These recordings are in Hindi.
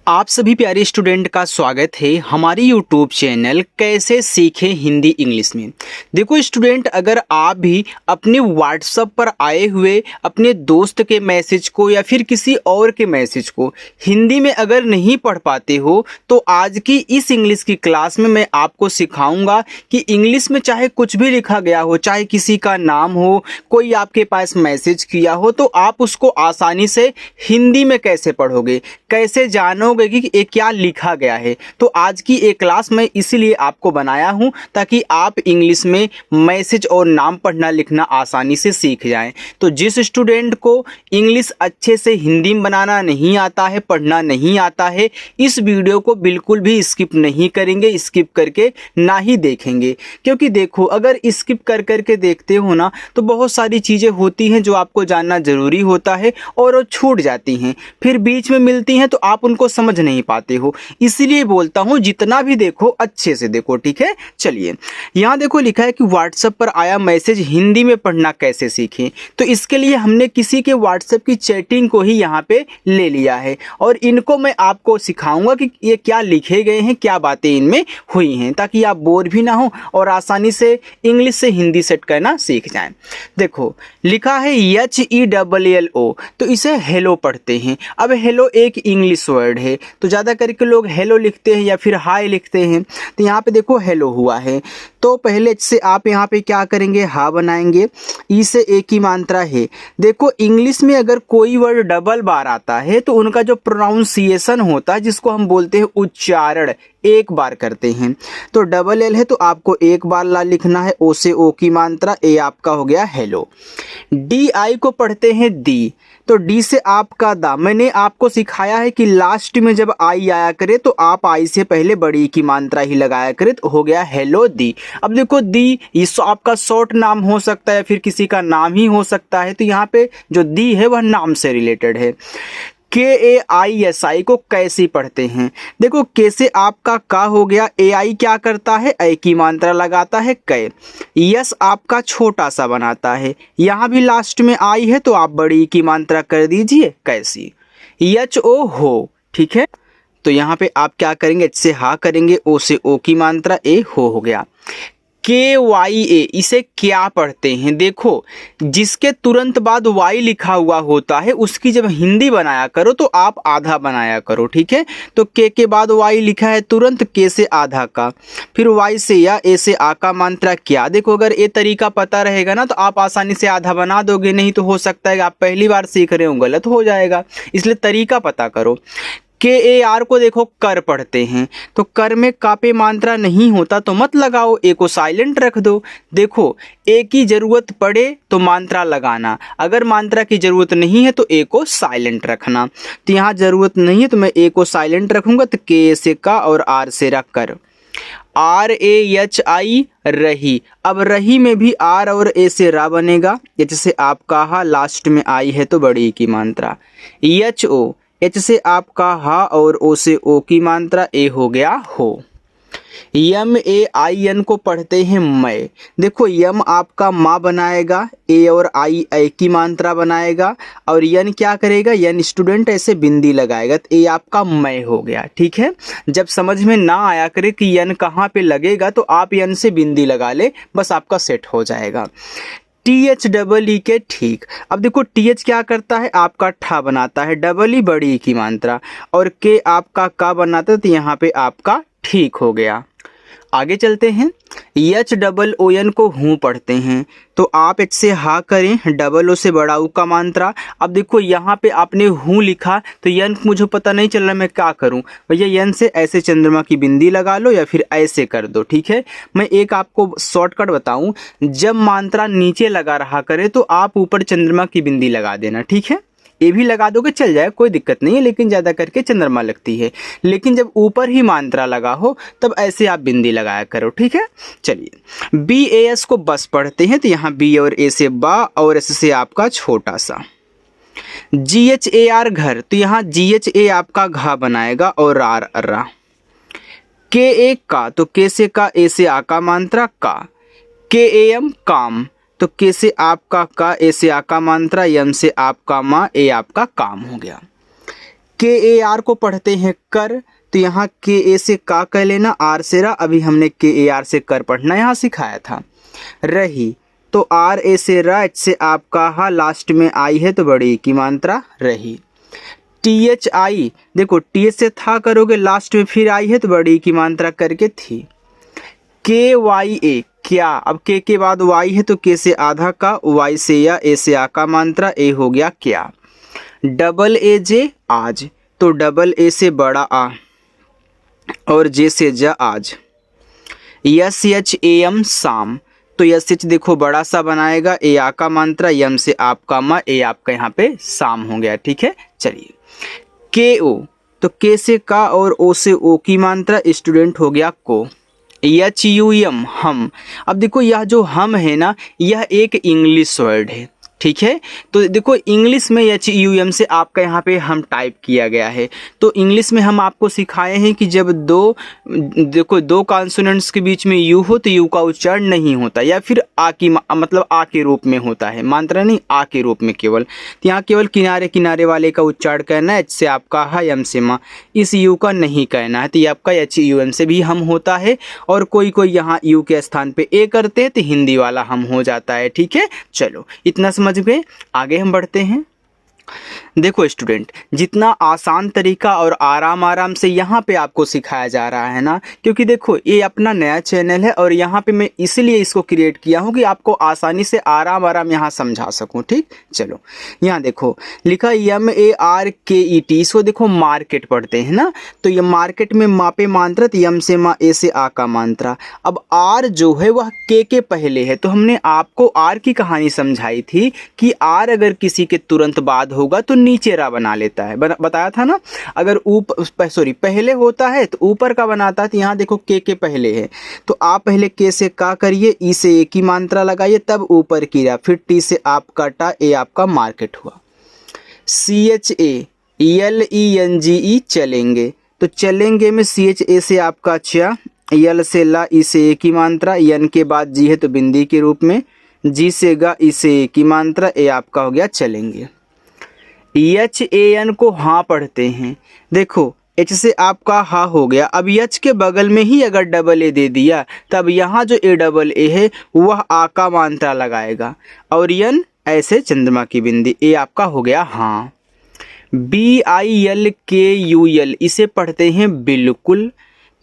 आप सभी प्यारे स्टूडेंट का स्वागत है हमारी यूट्यूब चैनल कैसे सीखें हिंदी इंग्लिश में। देखो स्टूडेंट, अगर आप भी अपने व्हाट्सएप पर आए हुए अपने दोस्त के मैसेज को या फिर किसी और के मैसेज को हिंदी में अगर नहीं पढ़ पाते हो तो आज की इस इंग्लिश की क्लास में मैं आपको सिखाऊंगा कि इंग्लिश में चाहे कुछ भी लिखा गया हो, चाहे किसी का नाम हो, कोई आपके पास मैसेज किया हो, तो आप उसको आसानी से हिंदी में कैसे पढ़ोगे, कैसे जानोगे कि ये क्या लिखा गया है। तो आज की एक क्लास मैं इसीलिए आपको बनाया हूं ताकि आप इंग्लिश में मैसेज और नाम पढ़ना लिखना आसानी से सीख जाएं। तो जिस स्टूडेंट को इंग्लिश अच्छे से हिंदी में बनाना नहीं आता है, पढ़ना नहीं आता है, इस वीडियो को बिल्कुल भी स्किप नहीं करेंगे, स्किप करके ना ही देखेंगे। क्योंकि देखो, अगर स्किप कर करके देखते हो ना तो बहुत सारी चीज़ें होती हैं जो आपको जानना ज़रूरी होता है और वो छूट जाती हैं, फिर बीच में मिलती हैं तो आप उनको समझ नहीं पाते हो। इसीलिए बोलता हूं जितना भी देखो अच्छे से देखो, ठीक है। चलिए यहां देखो लिखा है कि व्हाट्सएप पर आया मैसेज हिंदी में पढ़ना कैसे सीखें। तो इसके लिए हमने किसी के व्हाट्सएप की चैटिंग को ही यहां पे ले लिया है और इनको मैं आपको सिखाऊंगा कि ये क्या लिखे गए हैं, क्या बातें इनमें हुई हैं, ताकि आप बोर भी ना हो और आसानी से इंग्लिश से हिंदी सेट करना सीख जाएं। देखो लिखा है HELLO, तो इसे हेलो पढ़ते हैं। अब हेलो एक इंग्लिश वर्ड है तो ज़्यादा करके लोग हेलो लिखते हैं या फिर हाय लिखते हैं। तो यहाँ पे देखो हेलो हुआ है, तो पहले से आप यहाँ पे क्या करेंगे, हा बनाएंगे। ई से एक ही मात्रा है। देखो इंग्लिश में अगर कोई वर्ड डबल बार आता है तो उनका जो प्रोनाउंसिएशन होता है, जिसको हम बोलते हैं उच्चारण, एक बार करते हैं। तो डबल एल है तो आपको एक बार ला लिखना है, ओ से ओ की मात्रा, ए आपका हो गया हेलो। डी आई को पढ़ते हैं दी, तो डी से आपका दा। मैंने आपको सिखाया है कि लास्ट में जब आई आया करे तो आप आई से पहले बड़ी की मात्रा ही लगाया करे, तो हो गया हेलो दी। अब देखो दी ये आपका शॉर्ट नाम हो सकता है, फिर किसी का नाम ही हो सकता है, तो यहाँ पे जो दी है वह नाम से रिलेटेड है। KAISI को कैसे पढ़ते हैं, देखो के से आपका का हो गया, AI क्या करता है, ए की मात्रा लगाता है कै। यस आपका छोटा सा बनाता है, यहाँ भी लास्ट में आई है तो आप बड़ी की मात्रा कर दीजिए कैसी, HO हो, ठीक है। तो यहाँ पे आप क्या करेंगे, एच से हा करेंगे, ओ से ओ की मात्रा, ए हो गया। KYA इसे क्या पढ़ते हैं, देखो जिसके तुरंत बाद वाई लिखा हुआ होता है उसकी जब हिंदी बनाया करो तो आप आधा बनाया करो, ठीक है। तो के बाद वाई लिखा है तुरंत, के से आधा का, फिर वाई से या ए से आ का मात्रा क्या। देखो अगर ये तरीका पता रहेगा ना तो आप आसानी से आधा बना दोगे, नहीं तो हो सकता है कि आप पहली बार सीख रहे हो गलत हो जाएगा, इसलिए तरीका पता करो। KAR को देखो कर पढ़ते हैं, तो कर में का पे मात्रा नहीं होता तो मत लगाओ, ए को साइलेंट रख दो। देखो ए की जरूरत पड़े तो मात्रा लगाना, अगर मात्रा की जरूरत नहीं है तो ए को साइलेंट रखना। तो यहाँ जरूरत नहीं है तो मैं ए को साइलेंट रखूंगा, तो के से का और आर से रख कर, RAHI रही। अब रही में भी आर और ए से रा बनेगा, एच से आपका हा, लास्ट में आई है तो बड़ी की मात्रा, HO, एच से आपका हा और ओ से ओ की मात्रा, ए हो गया हो। MAIN को पढ़ते हैं मैं, देखो यम आपका माँ बनाएगा, ए और आई ए की मात्रा बनाएगा, और यन क्या करेगा, यन स्टूडेंट ऐसे बिंदी लगाएगा, तो ए आपका मैं हो गया, ठीक है। जब समझ में ना आया करे कि यन कहाँ पे लगेगा तो आप यन से बिंदी लगा ले, बस आपका सेट हो जाएगा। THEE के ठीक। अब देखो TH क्या करता है, आपका ठा बनाता है, डबल ई बड़ी की मात्रा, और के आपका का बनाता है, तो यहाँ पे आपका ठीक हो गया। आगे चलते हैं, HOON को हूँ पढ़ते हैं, तो आप एच से हा करें, डबल ओ से बड़ा ऊ का मात्रा। अब देखो यहाँ पे आपने हूँ लिखा तो यन मुझे पता नहीं चल रहा मैं क्या करूँ, भैया यन से ऐसे चंद्रमा की बिंदी लगा लो या फिर ऐसे कर दो, ठीक है। मैं एक आपको शॉर्टकट बताऊँ, जब मात्रा नीचे लगा रहा करे तो आप ऊपर चंद्रमा की बिंदी लगा देना, ठीक है। ये भी लगा दोगे चल जाए, कोई दिक्कत नहीं है, लेकिन ज़्यादा करके चंद्रमा लगती है। लेकिन जब ऊपर ही मात्रा लगा हो तब ऐसे आप बिंदी लगाया करो, ठीक है। चलिए BAS को बस पढ़ते हैं, तो यहाँ B और A से बा और S से आपका छोटा सा। GHAR घर, तो यहाँ GHA आपका घा बनाएगा और आर रा। KA का, तो के से का, ए से आ का मात्रा का। KAM काम, तो के से आपका का, ए से आ का मात्रा, यम से आपका माँ, ए आपका काम हो गया। के ए आर को पढ़ते हैं कर, तो यहाँ के ए से का कह लेना, आर से रा, अभी हमने के ए आर से कर पढ़ना यहाँ सिखाया था। रही तो आर ए से रा, एच से आपका हा, लास्ट में आई है तो बड़ी की मात्रा रही। टी एच आई, देखो टी एच से था करोगे, लास्ट में फिर आई है तो बड़ी की मात्रा करके थी। के वाई ए क्या, अब के बाद वाई है तो के से आधा का, वाई से या, ए से आ का मात्रा, ए हो गया क्या। डबल ए जे आज, तो डबल ए से बड़ा आ और जे से जा आज। यस एच ए एम शाम, तो यस एच देखो बड़ा सा बनाएगा, ए आ का मात्रा, यम से आपका मा, ए आपका यहाँ पे शाम हो गया। ठीक है, चलिए। के ओ, तो के से का और ओ से ओ की मात्रा, स्टूडेंट हो गया को। एच यू एम हम, अब देखो यह जो हम है ना, यह एक इंग्लिश वर्ड है। ठीक है, तो देखो इंग्लिश में एच यू एम से आपका यहाँ पे हम टाइप किया गया है। तो इंग्लिश में हम आपको सिखाए हैं कि जब दो कॉन्सोनेंट्स के बीच में यू हो तो यू का उच्चारण नहीं होता, या फिर आ की मतलब आ के रूप में होता है, मात्रा नहीं, आ के रूप में केवल। तो यहाँ केवल किनारे किनारे वाले का उच्चारण करना है, एच से आपका हा, एम से मा, इस यू का नहीं कहना है। तो ये आपका एच यू एम से भी हम होता है, और कोई कोई यहाँ यू के स्थान पे ए करते हैं तो हिंदी वाला हम हो जाता है। ठीक है, चलो इतना समझ गए, आगे हम बढ़ते हैं। देखो स्टूडेंट, जितना आसान तरीका और आराम से यहाँ पे आपको सिखाया जा रहा है ना, क्योंकि देखो ये अपना नया चैनल है और यहाँ पे मैं इसलिए इसको क्रिएट किया हूँ कि आपको आसानी से आराम यहाँ समझा सकूँ। ठीक, चलो यहाँ देखो लिखा MARKET, इसको देखो मार्केट पढ़ते हैं ना, तो ये मार्केट में मापे मात्रा, यम से मा, ए से आ का मात्रा। अब आर जो है वह के पहले है, तो हमने आपको आर की कहानी समझाई थी कि आर अगर किसी के तुरंत बाद होगा तो नीचे रा बना लेता है, बताया था ना। अगर पहले होता है तो ऊपर का बनाता है, तो यहाँ देखो के पहले है, तो आप पहले के से का करिए, ई से ए की मात्रा लगाइए, तब ऊपर की रा, फिर टी से आप काटा, ए आपका मार्केट हुआ। CHALENGE चलेंगे, तो चलेंगे में CHA से आपका चा, यल से ला, ई से ए की मात्रा, यन के बाद जी है तो बिंदी के रूप में, जी से गा, ई से ए की मात्रा, ए आपका हो गया चलेंगे। HAN को हाँ पढ़ते हैं, देखो एच से आपका हा हो गया। अब एच के बगल में ही अगर डबल ए दे दिया, तब यहाँ जो ए डबल ए है वह आ का मात्रा लगाएगा, और यन ऐसे चंद्रमा की बिंदी, ए आपका हो गया हाँ। BILKUL, इसे पढ़ते हैं बिल्कुल,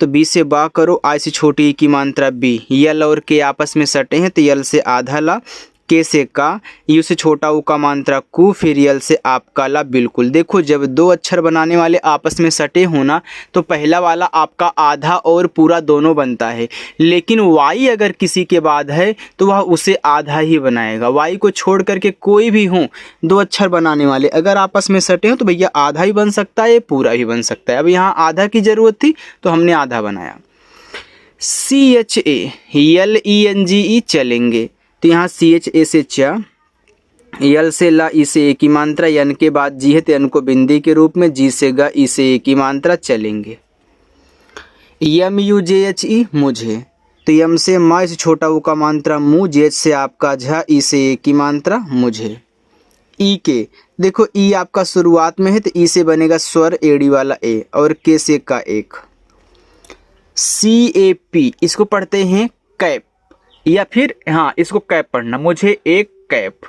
तो बी से बा करो, आई से छोटी की मात्रा बी, यल और के आपस में सटे हैं तो यल से आधा ला, के से का, यू से छोटा ऊ का मात्रा कु, फिर यल से आपका ला बिल्कुल। देखो जब दो अक्षर बनाने वाले आपस में सटे होना तो पहला वाला आपका आधा और पूरा दोनों बनता है, लेकिन वाई अगर किसी के बाद है तो वह उसे आधा ही बनाएगा। वाई को छोड़ करके कोई भी हो दो अक्षर बनाने वाले अगर आपस में सटे हो तो भैया आधा ही बन सकता है, पूरा ही बन सकता है। अब यहाँ आधा की ज़रूरत थी तो हमने आधा बनाया। CHALENGE चलेंगे, तो यहाँ CHA से चा, यल से ला, ई से ए की मात्रा, यन के बाद जी है तो यन को बिंदी के रूप में, जी से गा, ई से ए की मात्रा चलेंगे। MUJHE मुझे, तो यम से मा से छोटा ऊ का मात्रा मु, जेच से आपका झा, ई से ए की मात्रा मुझे। ई के, देखो ई आपका शुरुआत में है तो ई से बनेगा स्वर एड़ी वाला ए, और के से का एक। CAP, इसको पढ़ते हैं कैप, या फिर हाँ इसको कैप पढ़ना, मुझे एक कैप।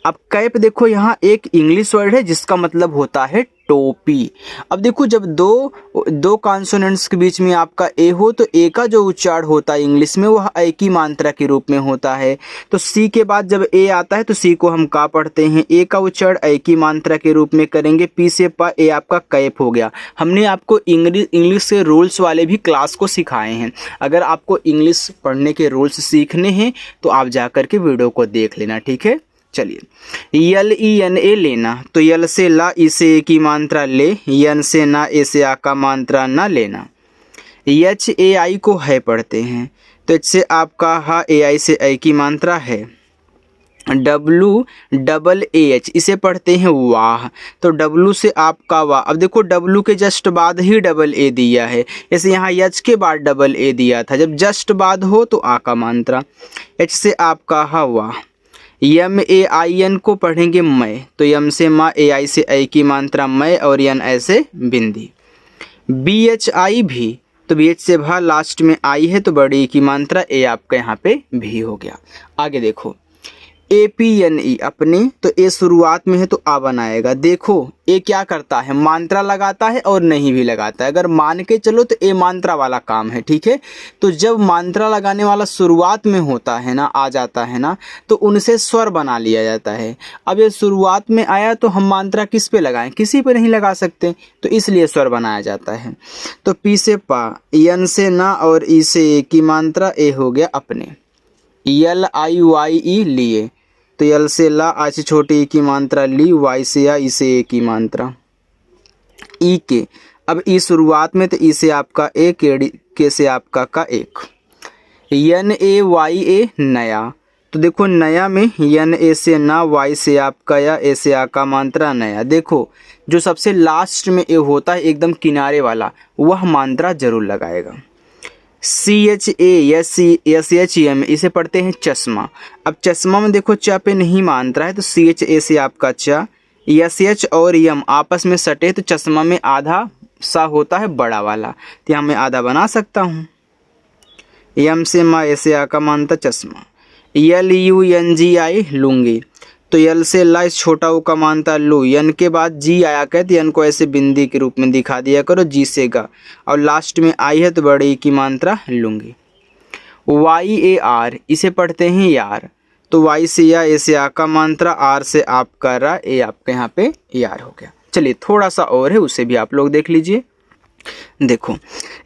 अब कैप देखो यहाँ एक इंग्लिश वर्ड है जिसका मतलब होता है टोपी। अब देखो जब दो कॉन्सोनेंट्स के बीच में आपका ए हो तो ए का जो उच्चारण होता है इंग्लिश में वह ए की मात्रा के रूप में होता है। तो सी के बाद जब ए आता है तो सी को हम का पढ़ते हैं, ए का उच्चारण ए की मात्रा के रूप में करेंगे, पी से पा, ए आपका कैप हो गया। हमने आपको इंग्लिश के रूल्स वाले भी क्लास को सिखाए हैं। अगर आपको इंग्लिश पढ़ने के रूल्स सीखने हैं तो आप जा कर के वीडियो को देख लेना, ठीक है। चलिए, LENA लेना, तो यल से ला, ई से ए की मात्रा ले, यन से ना, ए से आ का मात्रा ना लेना। HAI को है पढ़ते हैं, तो एच से आपका हा, AI से ए की मात्रा है। WAAH इसे पढ़ते हैं वाह, तो W से आपका वाह। अब देखो W के जस्ट बाद ही डबल ए दिया है, जैसे यहाँ एच के बाद डबल ए दिया था, जब जस्ट बाद हो तो आ का मात्रा। एच से आपका हा वाह, यम ए आई एन को पढ़ेंगे मैं, तो यम से माँ, ए आई से ऐ की मात्रा मैं और यन ऐसे बिंदी। बी एच आई भी, तो बी एच से भा लास्ट में आई है तो बड़ी की मात्रा ए आपका यहाँ पे भी हो गया। आगे देखो ए पी एन ई अपने, तो ए शुरुआत में है तो आ बनाएगा। देखो ए क्या करता है, मात्रा लगाता है और नहीं भी लगाता है। अगर मान के चलो तो ए मात्रा वाला काम है, ठीक है। तो जब मात्रा लगाने वाला शुरुआत में होता है ना, आ जाता है ना, तो उनसे स्वर बना लिया जाता है। अब ये शुरुआत में आया तो हम मात्रा किस पे लगाएं, किसी पे नहीं लगा सकते, तो इसलिए स्वर बनाया जाता है। तो पी से पा, यन से ना और ई से ए की मात्रा ए हो गया अपने। यल आई वाई ई लिए, तो यल से ला, आई से छोटी ई की मात्रा ली, वाई से या, ई से ए की मात्रा ई के। अब ई शुरुआत में तो ई से आपका ए, के से आपका का एक। यन ए वाई ए नया, तो देखो नया में यन ए से ना, वाई से आपका या, ए से आ का मात्रा नया। देखो जो सबसे लास्ट में ए होता है एकदम किनारे वाला, वह मात्रा जरूर लगाएगा। C H A S H M, इसे पढ़ते हैं चश्मा। अब चश्मा में देखो च पे नहीं मात्रा है, तो सी एच ए से आपका च, एस एच और यम आपस में सटे तो चश्मा में आधा सा होता है बड़ा वाला, तो यहाँ मैं आधा बना सकता हूँ। यम से मा, ऐसे आ का मानता चश्मा। यल यू एन जी आई लूंगी, तो यल से ला, इस छोटा ऊ का मानता लू, यन के बाद जी आया कहते, यन को ऐसे बिंदी के रूप में दिखा दिया करो, जी से गा, और लास्ट में आई है तो बड़ी की मात्रा लूंगी। वाई ए आर, इसे पढ़ते हैं यार, तो वाई से या, ए से आ का मात्रा, आर से आपका रा, ए आपके यहाँ पे यार हो गया। चलिए थोड़ा सा और है, उसे भी आप लोग देख लीजिए। देखो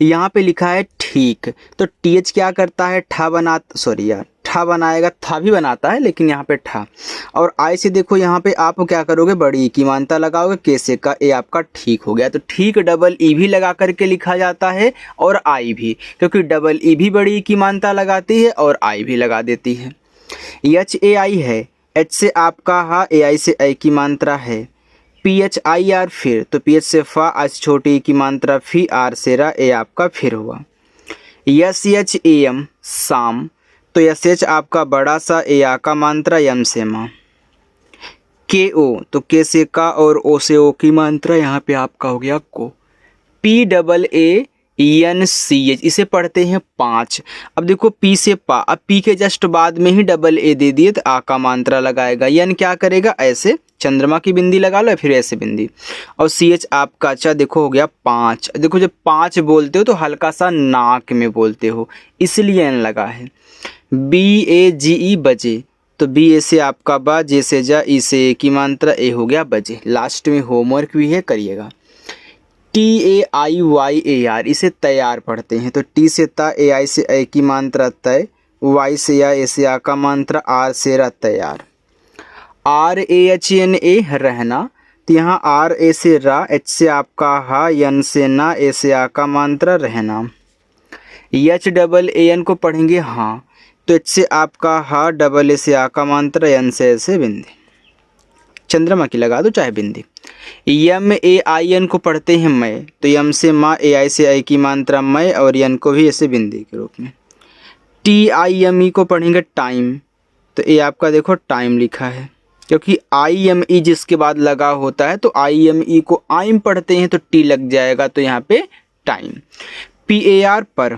यहाँ पे लिखा है ठीक, तो टी एच क्या करता है, ठा बनाता, सॉरी यार ठा बनाएगा, था भी बनाता है लेकिन यहाँ पे ठा। और आई से देखो यहाँ पे आप क्या करोगे, बड़ी की मात्रा लगाओगे, के से का, ए आपका ठीक हो गया। तो ठीक डबल ई भी लगा करके लिखा जाता है और आई भी, क्योंकि डबल ई भी बड़ी की मात्रा लगाती है और आई भी लगा देती है। एच ए आई है, एच से आपका हा, ए आई से आई की मात्रा है। पी एच आई आर फिर, तो पी एच से फा, आई से छोटी की मात्रा फी, आर से रा, ए आपका फिर हुआ। एस एच ए एम शाम, तो एस एच आपका बड़ा सा, ए आ का मात्रा, यम से माँ। के ओ, तो के से का और ओ से ओ की मात्रा यहाँ पे आपका हो गया को। P double A N C H, इसे पढ़ते हैं पाँच। अब देखो पी से पा, अब पी के जस्ट बाद में ही डबल ए दे दिए तो आ का मात्रा लगाएगा। यन क्या करेगा, ऐसे चंद्रमा की बिंदी लगा लो, फिर ऐसे बिंदी, और सी एच आपका अच्छा देखो हो गया पाँच। देखो जब पाँच बोलते हो तो हल्का सा नाक में बोलते हो, इसलिए एन लगा है। बी ए जी ई बजे, तो बी ए से आपका बा, जे से जा, ई से ए की मात्रा, ए हो गया बजे। लास्ट में होमवर्क भी है, करिएगा। T A I Y A R, इसे तैयार पढ़ते हैं, तो टी से ता, ए आई से ए की मात्रा तय, वाई से या, ए से आ का मात्रा, आर से रा तैयार। R A H N A रहना, तो यहाँ आर ए से रा, एच से आपका हा, यन से ना, ए से आ का मात्रा रहना। एच डबल ए एन को पढ़ेंगे हाँ, तो एच से आपका हा, डबल ए से आ का मात्रा, यन से ऐसे बिंदी, चंद्रमा की लगा दो चाहे बिंदी। यम ए आई एन को पढ़ते हैं मैं, तो यम से माँ, ए आई से आई की मात्रा मैं, और यन को भी ऐसे बिंदी के रूप में। टी आई एम ई को पढ़ेंगे टाइम, तो ए आपका देखो टाइम लिखा है, क्योंकि आई एम ई जिसके बाद लगा होता है, तो आई एम ई को आइम पढ़ते हैं तो टी लग जाएगा, तो यहाँ पे टाइम। पी ए आर पर,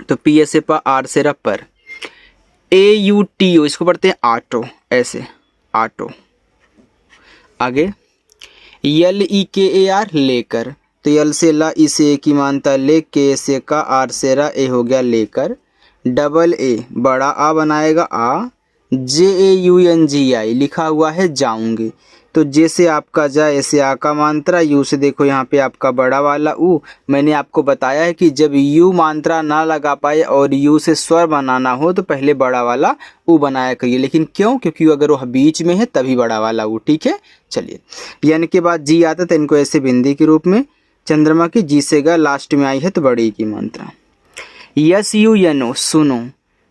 तो पी ए से पा, आर से रा पर। ए यू टी ओ, इसको पढ़ते हैं आटो, ऐसे आटो। आगे यल ई के ए आर लेकर, तो यल से ला, ई से ए की मात्रा ले, के से का, आर से रा, ए हो गया लेकर। डबल ए बड़ा आ बनाएगा आ, जे ए यू एन जी आई लिखा हुआ है जाऊंगी, तो जे से आपका जा, ऐसे आ का मात्रा, यू से देखो यहाँ पे आपका बड़ा वाला ऊ। मैंने आपको बताया है कि जब यू मात्रा ना लगा पाए और यू से स्वर बनाना हो तो पहले बड़ा वाला ऊ बनाया करिए, लेकिन क्यों, क्योंकि अगर वह बीच में है तभी बड़ा वाला ऊ, ठीक है। चलिए यन के बाद जी आता तो इनको ऐसे बिंदी के रूप में, चंद्रमा की जी से गा, लास्ट में आई है तो बड़ी की मात्रा। यस यू एन ओ सुनो,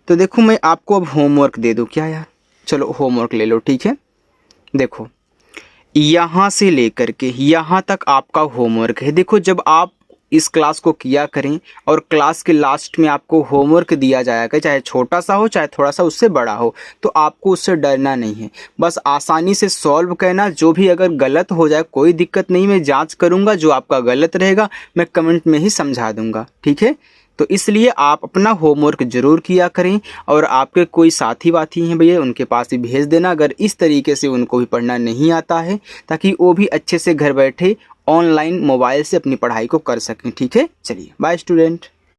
तो देखो मैं आपको अब होमवर्क दे दूँ क्या यार, चलो होमवर्क ले लो, ठीक है। देखो यहाँ से लेकर के यहाँ तक आपका होमवर्क है। देखो जब आप इस क्लास को किया करें और क्लास के लास्ट में आपको होमवर्क दिया जाएगा, चाहे छोटा सा हो चाहे थोड़ा सा उससे बड़ा हो, तो आपको उससे डरना नहीं है। बस आसानी से सॉल्व करना, जो भी अगर गलत हो जाए कोई दिक्कत नहीं, मैं जांच करूंगा, जो आपका गलत रहेगा मैं कमेंट में ही समझा दूंगा, ठीक है। तो इसलिए आप अपना होमवर्क ज़रूर किया करें और आपके कोई साथी वाथी हैं भैया उनके पास ही भेज देना, अगर इस तरीके से उनको भी पढ़ना नहीं आता है, ताकि वो भी अच्छे से घर बैठे ऑनलाइन मोबाइल से अपनी पढ़ाई को कर सकें, ठीक है। चलिए बाय स्टूडेंट।